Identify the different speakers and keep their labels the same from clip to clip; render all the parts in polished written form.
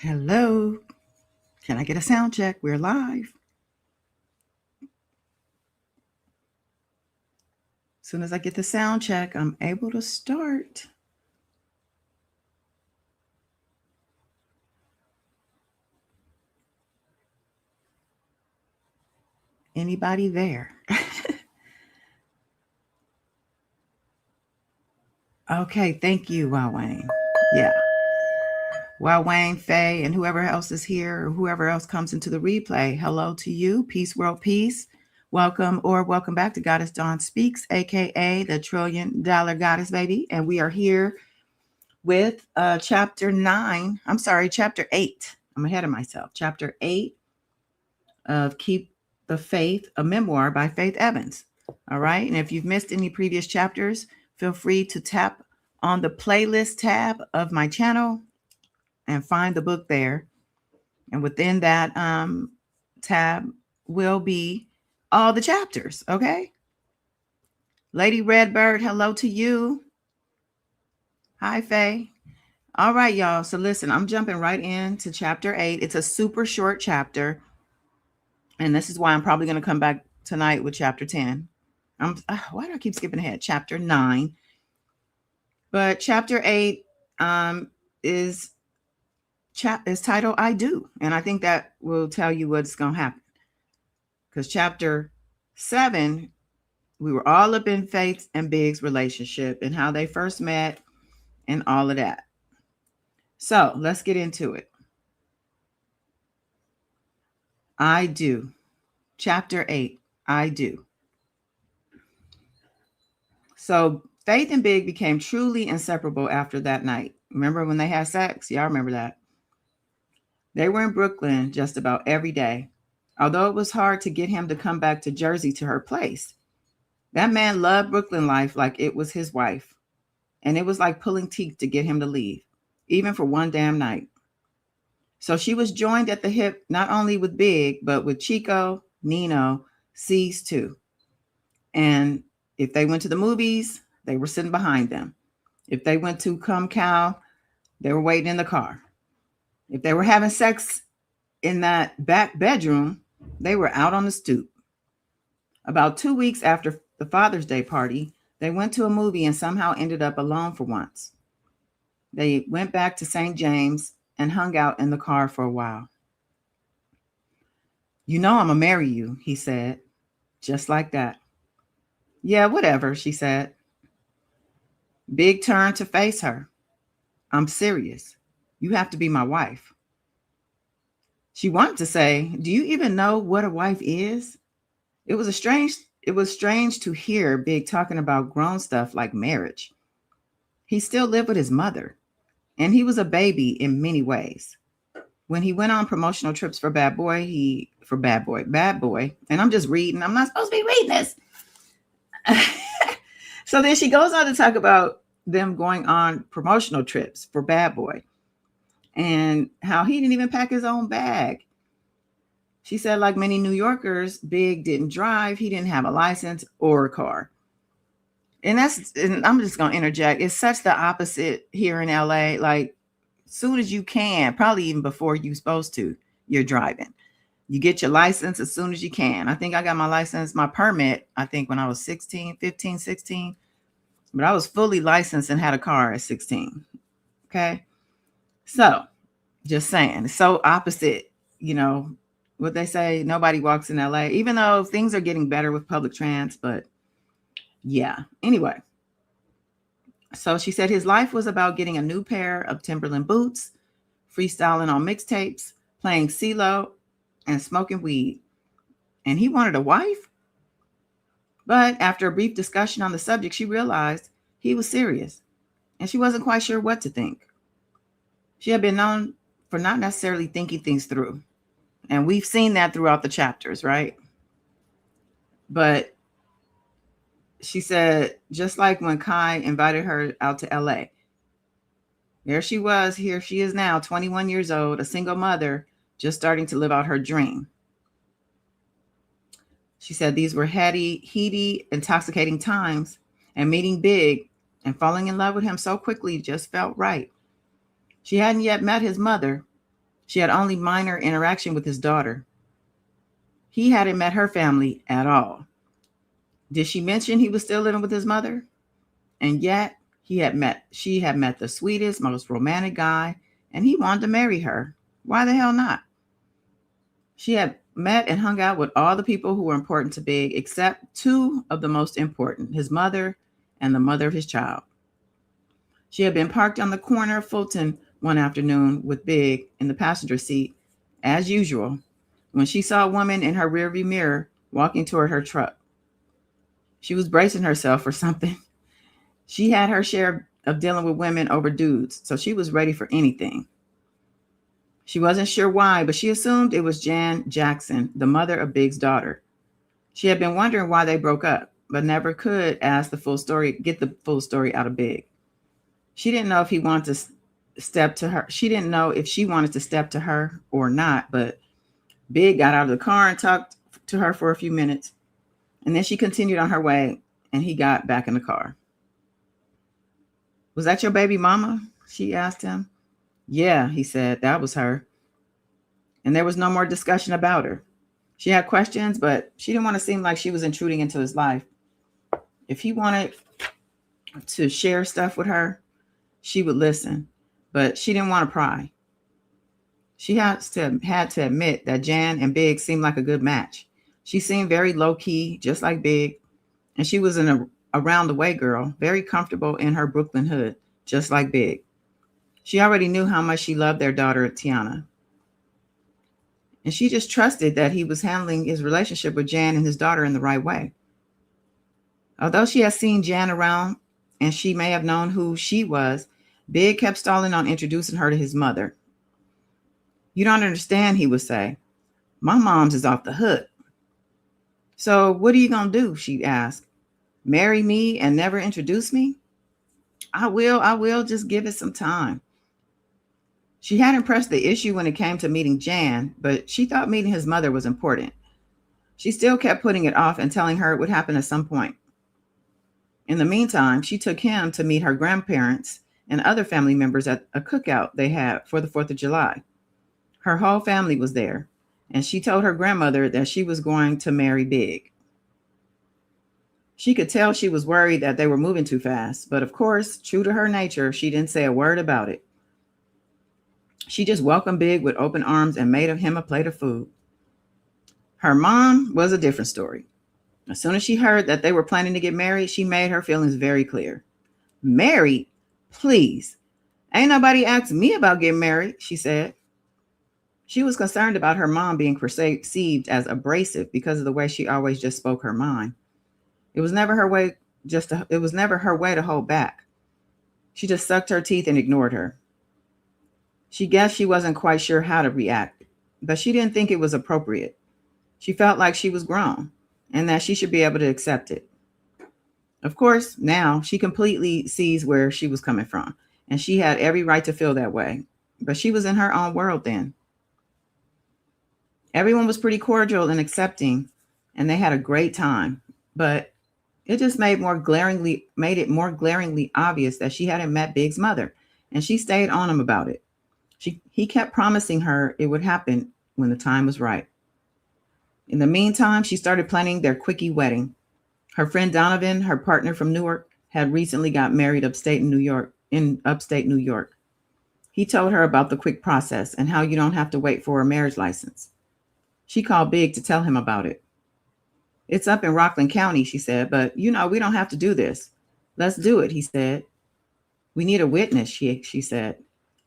Speaker 1: Hello. Can I get a sound check? We're live. As soon as I get the sound check, I'm able to start. Anybody there? Okay, thank you, Wow Wayne. Yeah. Wow Wayne, Faye, and whoever else is here or whoever else comes into the replay. Hello to you. Peace, world peace. Welcome or welcome back to Goddess Dawn Speaks, aka the $1 trillion Goddess Baby. And we are here with chapter 9. I'm sorry, chapter 8. I'm ahead of myself. Chapter 8 of Keep the Faith, a memoir by Faith Evans. All right. And if you've missed any previous chapters, feel free to tap on the playlist tab of my channel and find the book there. And within that tab will be all the chapters. Okay. Lady Redbird, hello to you. Hi, Faye. All right, y'all. So listen, I'm jumping right into chapter 8. It's a super short chapter. And this is why I'm probably going to come back tonight with chapter 10. Why do I keep skipping ahead? Chapter 9. But chapter 8 is titled I Do. And I think that will tell you what's going to happen. Because chapter 7, we were all up in Faith and Big's relationship and how they first met and all of that. So let's get into it. I do. Chapter 8, I do. So Faith and Big became truly inseparable after that night. Remember when they had sex? Y'all remember that. They were in Brooklyn just about every day, although it was hard to get him to come back to Jersey to her place. That man loved Brooklyn life like it was his wife, and it was like pulling teeth to get him to leave, even for one damn night. So she was joined at the hip not only with Big, but with Chico, Nino, C's too. And if they went to the movies, they were sitting behind them. If they went to Come Cow, they were waiting in the car. If they were having sex in that back bedroom, they were out on the stoop. About 2 weeks after the Father's Day party, they went to a movie and somehow ended up alone for once. They went back to St. James and hung out in the car for a while. You know I'm gonna marry you, he said, just like that. Yeah, whatever, she said. Big turned to face her. I'm serious. You have to be my wife. She wanted to say, do you even know what a wife is? It was strange to hear Big talking about grown stuff like marriage. He still lived with his mother, and he was a baby in many ways. When he went on promotional trips for Bad Boy, and I'm just reading. I'm not supposed to be reading this. So then she goes on to talk about them going on promotional trips for Bad Boy and how he didn't even pack his own bag. She said, like many New Yorkers, Big didn't drive. He didn't have a license or a car. And I'm just going to interject. It's such the opposite here in LA. Like, soon as you can, probably even before you're supposed to, you're driving. You get your license as soon as you can. I think I got my license, my permit, I think when I was 16, 15, 16. But I was fully licensed and had a car at 16. Okay. So just saying, it's so opposite, what they say, nobody walks in LA, even though things are getting better with public trans. But yeah, anyway. So she said his life was about getting a new pair of Timberland boots, freestyling on mixtapes, playing CeeLo, and smoking weed. And he wanted a wife? But after a brief discussion on the subject, she realized he was serious, and she wasn't quite sure what to think. She had been known for not necessarily thinking things through. And we've seen that throughout the chapters, right? But she said, just like when Kai invited her out to LA, there she was, here she is now, 21 years old, a single mother, just starting to live out her dream. She said these were heady, intoxicating times, and meeting Big and falling in love with him so quickly just felt right. She hadn't yet met his mother, She had only minor interaction with his daughter. He hadn't met her family at all. Did she mention he was still living with his mother? And yet she had met the sweetest, most romantic guy, and he wanted to marry her. Why the hell not? She had met and hung out with all the people who were important to Big, except two of the most important, his mother and the mother of his child. She had been parked on the corner of Fulton one afternoon with Big in the passenger seat, as usual, when she saw a woman in her rearview mirror walking toward her truck. She was bracing herself for something. She had her share of dealing with women over dudes, so she was ready for anything. She wasn't sure why, but she assumed it was Jan Jackson, the mother of Big's daughter. She had been wondering why they broke up, but never could get the full story out of Big. She didn't know if he wanted to step to her. She didn't know if she wanted to step to her or not, but Big got out of the car and talked to her for a few minutes. And then she continued on her way, and he got back in the car. "Was that your baby mama?" she asked him. "Yeah," he said, "that was her." And there was no more discussion about her. She had questions, but she didn't want to seem like she was intruding into his life. If he wanted to share stuff with her, she would listen, but she didn't want to pry. She had to admit that Jan and Big seemed like a good match. She seemed very low-key, just like Big, and she was an around-the-way girl, very comfortable in her Brooklyn hood, just like Big. She already knew how much she loved their daughter, Tiana. And she just trusted that he was handling his relationship with Jan and his daughter in the right way. Although she had seen Jan around and she may have known who she was, Big kept stalling on introducing her to his mother. "You don't understand," he would say. "My mom's is off the hook." "So what are you going to do?" she asked. "Marry me and never introduce me?" I will, just give it some time." She hadn't pressed the issue when it came to meeting Jan, but she thought meeting his mother was important. She still kept putting it off and telling her it would happen at some point. In the meantime, she took him to meet her grandparents and other family members at a cookout they had for the 4th of July. Her whole family was there, and she told her grandmother that she was going to marry Big. She could tell she was worried that they were moving too fast, but of course, true to her nature, she didn't say a word about it. She just welcomed Big with open arms and made him a plate of food. Her mom was a different story. As soon as she heard that they were planning to get married, she made her feelings very clear. "Married? Please. Ain't nobody asked me about getting married," she said. She was concerned about her mom being perceived as abrasive because of the way she always just spoke her mind. It was never her way to hold back. She just sucked her teeth and ignored her. She guessed she wasn't quite sure how to react, but she didn't think it was appropriate. She felt like she was grown and that she should be able to accept it. Of course, now she completely sees where she was coming from, and she had every right to feel that way, but she was in her own world then. Everyone was pretty cordial and accepting, and they had a great time, but it just made it more glaringly obvious that she hadn't met Big's mother, and she stayed on him about it. He kept promising her it would happen when the time was right. In the meantime, she started planning their quickie wedding. Her friend Donovan, her partner from Newark, had recently got married in upstate New York. He told her about the quick process and how you don't have to wait for a marriage license. She called Big to tell him about it. "It's up in Rockland County," she said, "but we don't have to do this." "Let's do it," he said. "We need a witness," she said.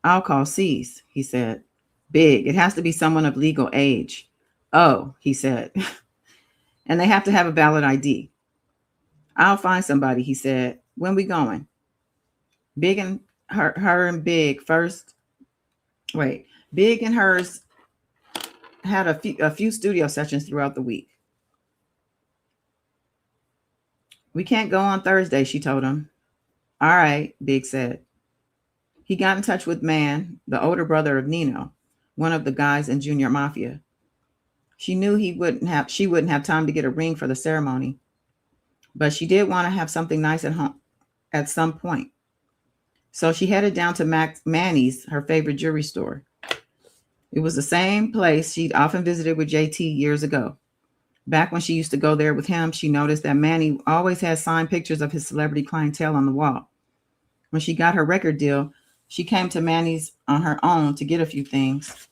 Speaker 1: "I'll call C's," he said. "Big, it has to be someone of legal age." "Oh," he said. "And they have to have a valid ID." "I'll find somebody," he said. "When we going?" Big and Big and hers had a few studio sessions throughout the week. "We can't go on Thursday," she told him. "All right," Big said. He got in touch with Man, the older brother of Nino, one of the guys in Junior Mafia. She knew she wouldn't have time to get a ring for the ceremony, but she did want to have something nice at home at some point. So she headed down to Manny's, her favorite jewelry store. It was the same place she'd often visited with JT years ago. Back when she used to go there with him, she noticed that Manny always had signed pictures of his celebrity clientele on the wall. When she got her record deal, she came to Manny's on her own to get a few things.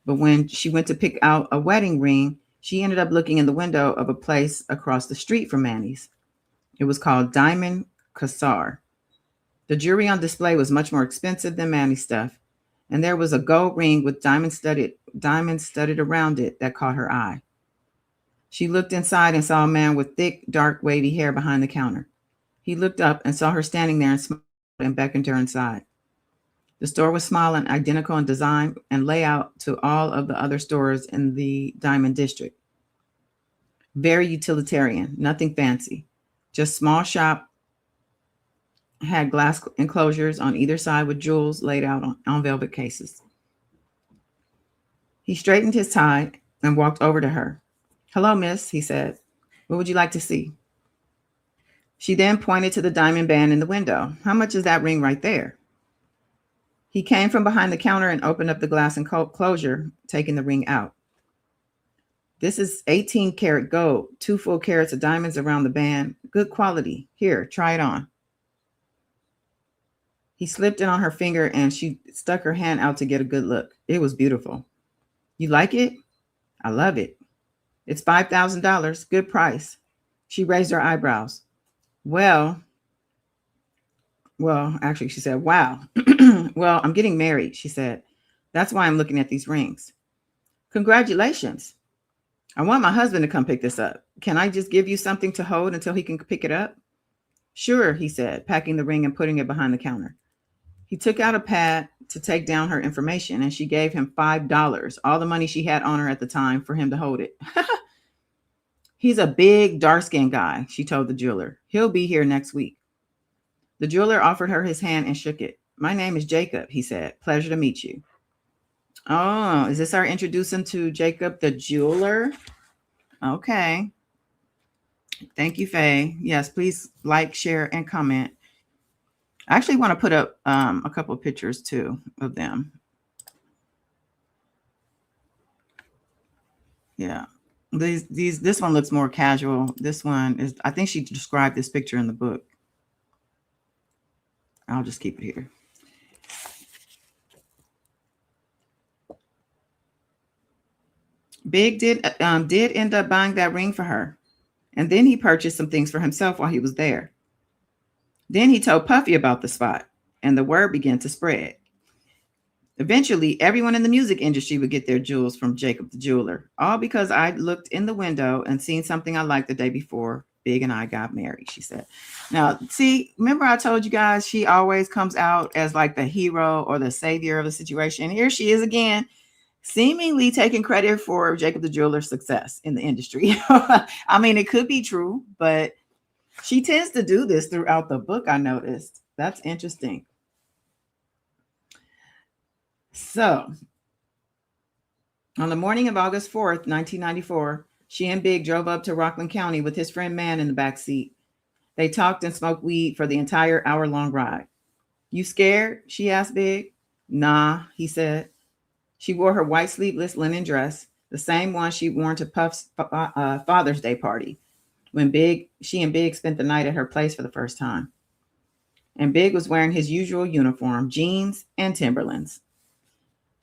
Speaker 1: But when she went to pick out a wedding ring, she ended up looking in the window of a place across the street from Manny's. It was called Diamond Cassar. The jewelry on display was much more expensive than Manny's stuff, and there was a gold ring with diamonds studded around it that caught her eye. She looked inside and saw a man with thick, dark, wavy hair behind the counter. He looked up and saw her standing there and smiled and beckoned her inside. The store was small and identical in design and layout to all of the other stores in the Diamond District. Very utilitarian, nothing fancy. Just small shop, had glass enclosures on either side with jewels laid out on velvet cases. He straightened his tie and walked over to her. "Hello, miss," he said. "What would you like to see?" She then pointed to the diamond band in the window. "How much is that ring right there?" He came from behind the counter and opened up the glass enclosure, taking the ring out. "This is 18 karat gold, 2 full carats of diamonds around the band. Good quality. Here, try it on." He slipped it on her finger and she stuck her hand out to get a good look. It was beautiful. "You like it?" "I love it. It's $5,000. Good price." She raised her eyebrows. Well, actually, she said, "Wow." "Well, I'm getting married," she said. "That's why I'm looking at these rings." "Congratulations." "I want my husband to come pick this up. Can I just give you something to hold until he can pick it up?" "Sure," he said, packing the ring and putting it behind the counter. He took out a pad to take down her information, and she gave him $5, all the money she had on her at the time, for him to hold it. "He's a big, dark-skinned guy," she told the jeweler. "He'll be here next week." The jeweler offered her his hand and shook it. "My name is Jacob," he said. "Pleasure to meet you." Oh, is this our introduction to Jacob the jeweler? Okay. Thank you, Faye. Yes, please like, share, and comment. I actually want to put up a couple of pictures too of them. Yeah. This one looks more casual. This one is, I think she described this picture in the book. I'll just keep it here. Big did end up buying that ring for her. And then he purchased some things for himself while he was there. Then he told Puffy about the spot, and the word began to spread. Eventually, everyone in the music industry would get their jewels from Jacob the jeweler, all because I looked in the window and seen something I liked the day before Big and I got married, she said. Now, see, remember I told you guys she always comes out as like the hero or the savior of the situation. Here she is again, seemingly taking credit for Jacob the jeweler's success in the industry. I mean, it could be true, but she tends to do this throughout the book, I noticed. That's interesting. So, on the morning of August 4th, 1994, she and Big drove up to Rockland County with his friend Man in the back seat. They talked and smoked weed for the entire hour-long ride. "You scared?" she asked Big. "Nah," he said. She wore her white sleeveless linen dress, the same one she'd worn to Puff's Father's Day party, when she and Big spent the night at her place for the first time. And Big was wearing his usual uniform, jeans and Timberlands.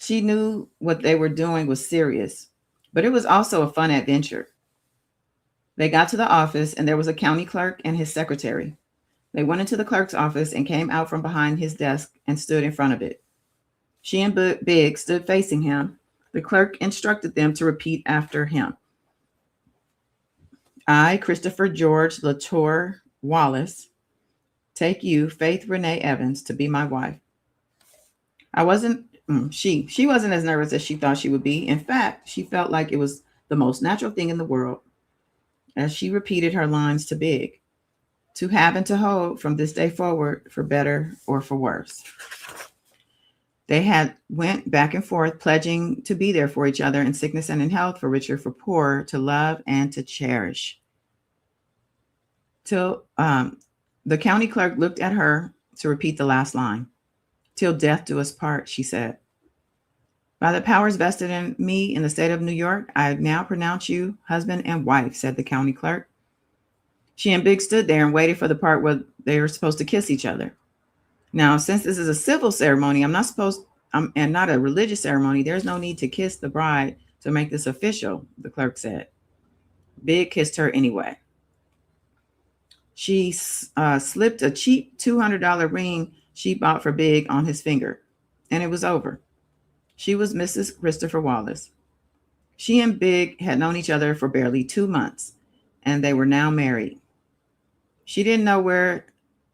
Speaker 1: She knew what they were doing was serious, but it was also a fun adventure. They got to the office, and there was a county clerk and his secretary. They went into the clerk's office and came out from behind his desk and stood in front of it. She and Big stood facing him. The clerk instructed them to repeat after him. "I, Christopher George Latour Wallace, take you, Faith Renee Evans, to be my wife." I wasn't she wasn't as nervous as she thought she would be. In fact, she felt like it was the most natural thing in the world as she repeated her lines to Big. "To have and to hold from this day forward, for better or for worse." They had went back and forth, pledging to be there for each other in sickness and in health, for richer, for poorer, to love and to cherish. Till the county clerk looked at her to repeat the last line. "Till death do us part," she said. By the powers vested in me in the state of New York, I now pronounce you husband and wife, said the county clerk. She and Big stood there and waited for the part where they were supposed to kiss each other. Now, since this is a civil ceremony, and not a religious ceremony, there's no need to kiss the bride to make this official, the clerk said. Big kissed her anyway. She slipped a cheap $200 ring she bought for Big on his finger, and it was over. She was Mrs. Christopher Wallace. She and Big had known each other for barely 2 months, and they were now married. She didn't know where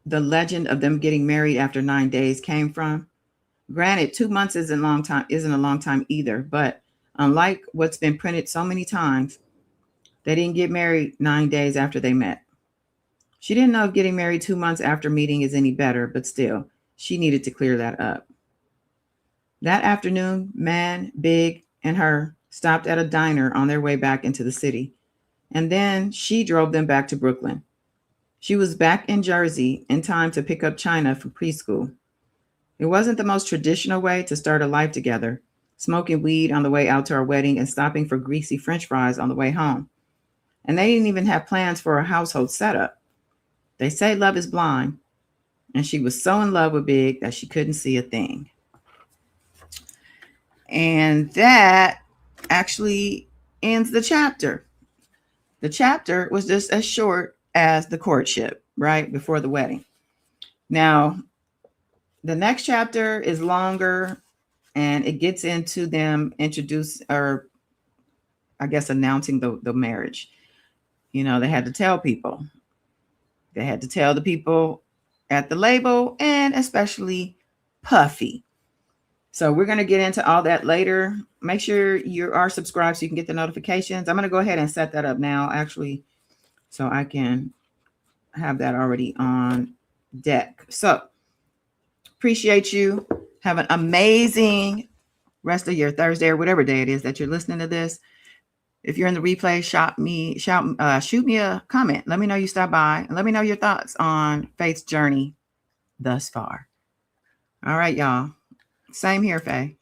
Speaker 1: the legend of them getting married after 9 days came from. Granted, 2 months isn't a long time either, but unlike what's been printed so many times, they didn't get married 9 days after they met. She didn't know if getting married 2 months after meeting is any better, but still, she needed to clear that up. That afternoon, Man, Big, and her stopped at a diner on their way back into the city, and then she drove them back to Brooklyn. She was back in Jersey in time to pick up China for preschool. It wasn't the most traditional way to start a life together, smoking weed on the way out to our wedding and stopping for greasy French fries on the way home. And they didn't even have plans for a household setup. They say love is blind, and she was so in love with Big that she couldn't see a thing. And that actually ends the chapter. The chapter was just as short as the courtship, right before the wedding. Now, the next chapter is longer, and it gets into them announcing the marriage. You know, they had to tell people. They had to tell the people at the label, and especially Puffy. So we're going to get into all that later. Make sure you are subscribed so you can get the notifications. I'm going to go ahead and set that up now, actually, so I can have that already on deck. So appreciate you. Have an amazing rest of your Thursday or whatever day it is that you're listening to this. If you're in the replay, shoot me a comment. Let me know you stopped by, and let me know your thoughts on Faith's journey thus far. All right, y'all. Same here, Faye.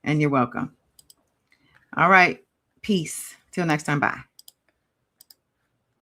Speaker 1: And you're welcome. All right. Peace. Till next time. Bye.